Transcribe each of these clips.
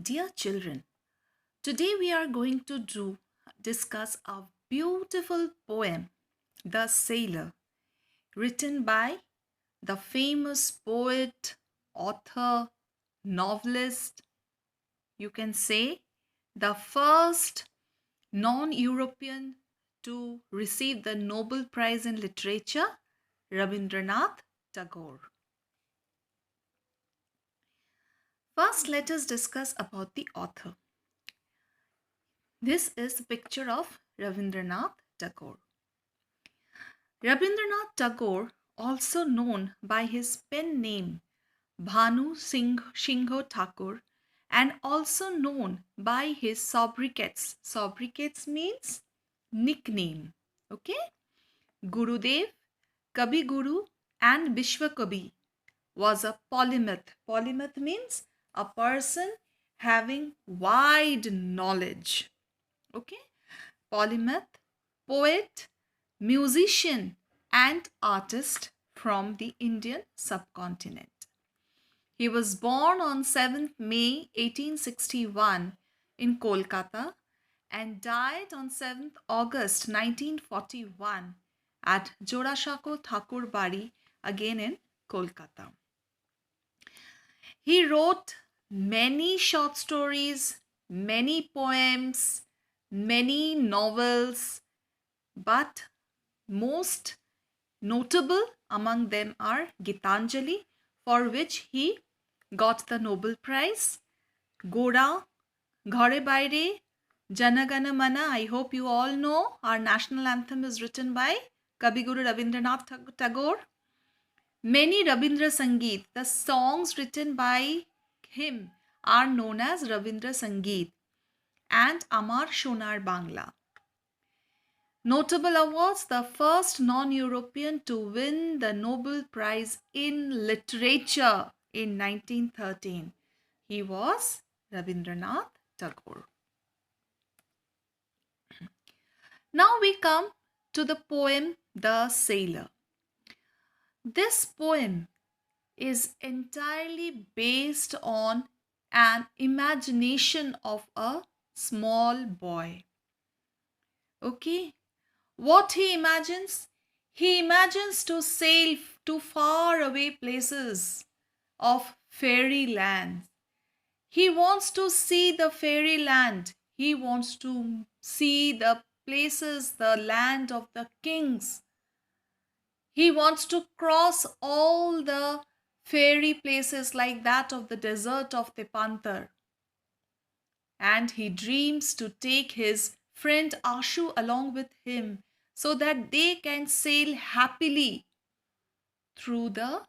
Dear children, today we are going to discuss a beautiful poem, The Sailor, written by the famous poet, author, novelist, you can say the first non-European to receive the Nobel Prize in Literature, Rabindranath Tagore. First, let us discuss about the author. This is a picture of Rabindranath Tagore. Rabindranath Tagore, also known by his pen name Bhanu Singh Shingho Thakur, and also known by his sobriquets. Sobriquets means nickname. Okay? Gurudev, Kabi Guru, and Vishwakabi was a polymath. Polymath means a person having wide knowledge. Okay? Polymath, poet, musician, and artist from the Indian subcontinent. He was born on 7th May 1861 in Kolkata and died on 7th August 1941 at Jorashako Thakur Bari, again in Kolkata. He wrote many short stories, many poems, many novels, but most notable among them are Gitanjali, for which he got the Nobel Prize, Gora, Ghare Baire, Jana Gana Mana. I hope you all know our national anthem is written by Kabiguru Rabindranath Tagore. Many Rabindra Sangeet, the songs written by him, are known as Rabindra Sangeet and Amar Shonar Bangla. Notable awards: the first non-European to win the Nobel Prize in Literature in 1913. He was Rabindranath Tagore. Now we come to the poem The Sailor. This poem is entirely based on an imagination of a small boy. Okay, what he imagines? He imagines to sail to far away places of fairyland. He wants to see the fairyland. He wants to see the places, the land of the kings. He wants to cross all the fairy places like that of the desert of Tepanthar. And he dreams to take his friend Ashu along with him so that they can sail happily through the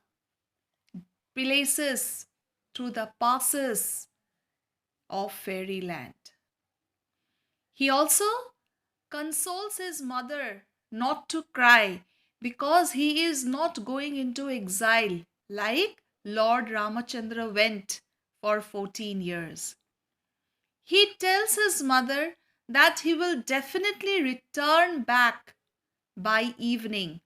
places, through the passes of fairyland. He also consoles his mother not to cry because he is not going into exile like Lord Ramachandra went for 14 years. He tells his mother that he will definitely return back by evening,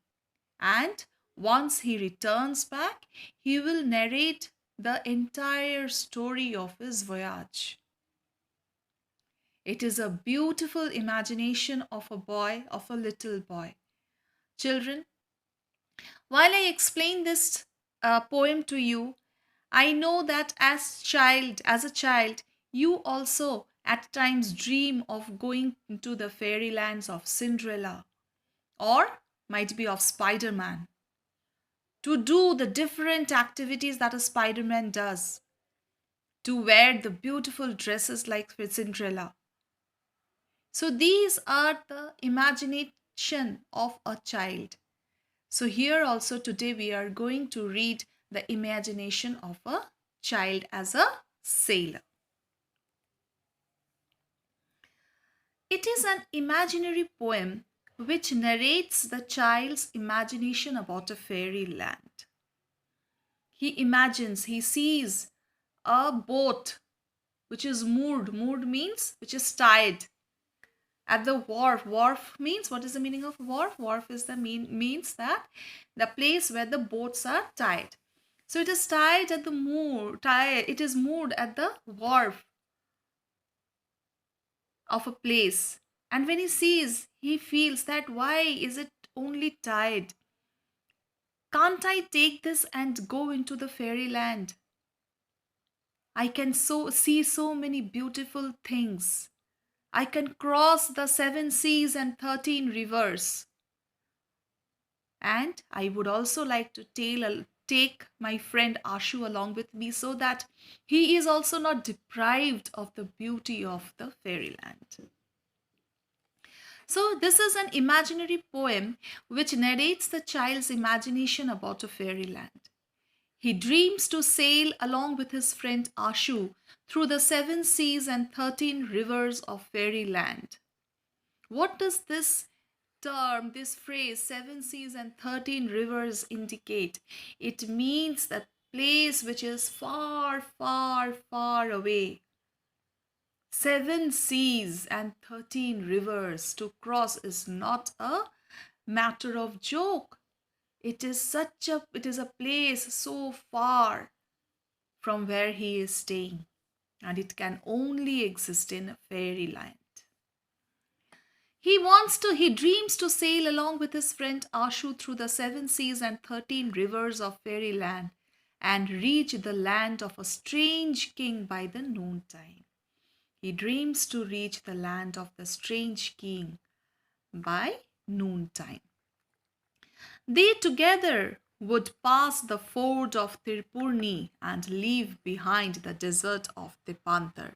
and once he returns back, he will narrate the entire story of his voyage. It is a beautiful imagination of a boy, of a little boy. Children, while I explain this poem to you, I know that as a child, you also at times dream of going into the fairylands of Cinderella or might be of Spider-Man to do the different activities that a Spider-Man does, to wear the beautiful dresses like Cinderella. So these are the imagination of a child. So here also today we are going to read the imagination of a child as a sailor. It is an imaginary poem which narrates the child's imagination about a fairyland. He imagines, he sees a boat which is moored. Moored means which is tied at the wharf. Wharf means, what is the meaning of wharf? Wharf is the means that the place where the boats are tied. So it is tied at the moor. It is moored at the wharf. of a place. And when he sees, he feels that why is it only tide? Can't I take this and go into the fairyland? I can see so many beautiful things. I can cross the 7 seas and 13 rivers. And I would also like to take my friend Ashu along with me so that he is also not deprived of the beauty of the fairyland. So, this is an imaginary poem which narrates the child's imagination about a fairyland. He dreams to sail along with his friend Ashu through the 7 seas and 13 rivers of fairyland. What does this term, this phrase, 7 seas and 13 rivers indicate? It means the place which is far, far, far away. 7 seas and 13 rivers to cross is not a matter of joke. It is a place so far from where he is staying, and it can only exist in fairyland. He dreams to sail along with his friend Ashu through the 7 seas and 13 rivers of fairyland and reach the land of a strange king by the noontime. He dreams to reach the land of the strange king by noontime. They together would pass the ford of Tirpurni and leave behind the desert of Tepanthar.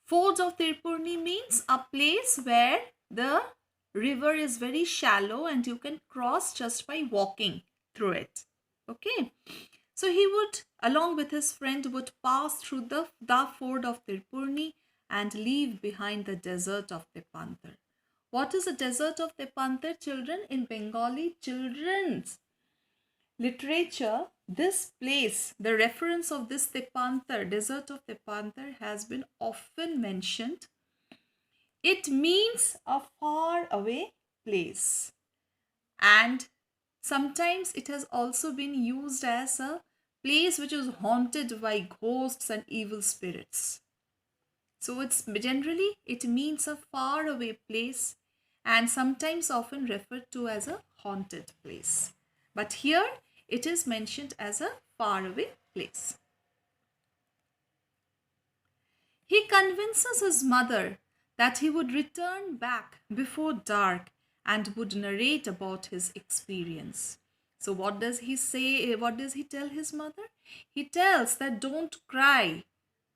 Ford of Tirpurni means a place where the river is very shallow and you can cross just by walking through it. Okay. So he would, along with his friend, would pass through the ford of Tirpurni and leave behind the desert of Tepanthar. What is the desert of Tepanthar, children? In Bengali children's literature, this place, the reference of this Tepanthar, desert of Tepanthar, has been often mentioned. It means a far away place. And sometimes it has also been used as a place which is haunted by ghosts and evil spirits. So it means a far away place and sometimes often referred to as a haunted place. But here it is mentioned as a far away place. He convinces his mother that he would return back before dark and would narrate about his experience. So what does he say? What does he tell his mother? He tells that don't cry.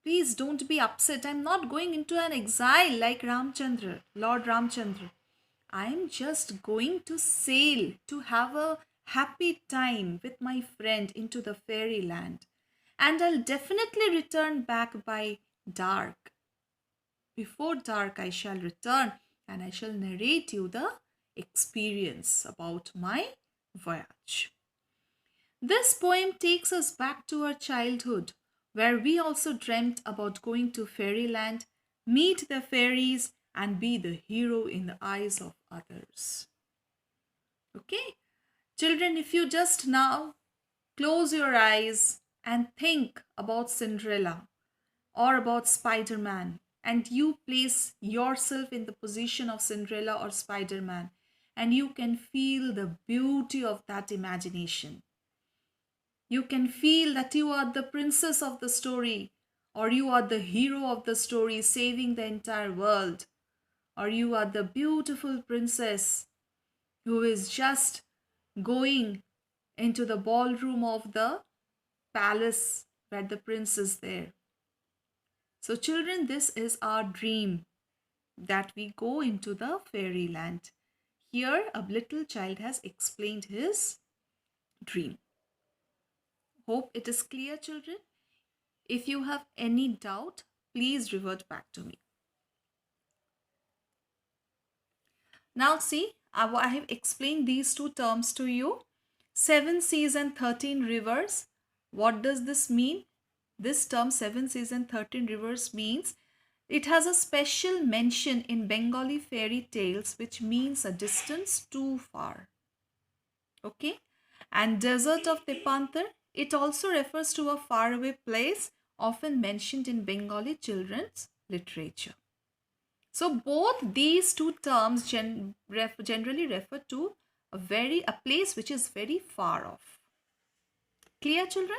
Please don't be upset. I'm not going into an exile like Ramchandra, Lord Ramchandra. I'm just going to sail to have a happy time with my friend into the fairyland. And I'll definitely return back by dark. Before dark, I shall return and I shall narrate you the experience about my voyage. This poem takes us back to our childhood, where we also dreamt about going to fairyland, meet the fairies, and be the hero in the eyes of others. Okay? Children, if you just now close your eyes and think about Cinderella or about Spider Man, and you place yourself in the position of Cinderella or Spider Man, and you can feel the beauty of that imagination. You can feel that you are the princess of the story, or you are the hero of the story saving the entire world, or you are the beautiful princess who is just going into the ballroom of the palace where the prince is there. So, children, this is our dream that we go into the fairyland. Here, a little child has explained his dream. Hope it is clear, children. If you have any doubt, please revert back to me. Now see, I have explained these two terms to you. 7 seas and 13 rivers. What does this mean? This term 7 seas and 13 rivers means it has a special mention in Bengali fairy tales which means a distance too far. Okay? And desert of Tepanthar, it also refers to a faraway place often mentioned in Bengali children's literature. So both these two terms generally refer to a place which is very far off. Clear, children?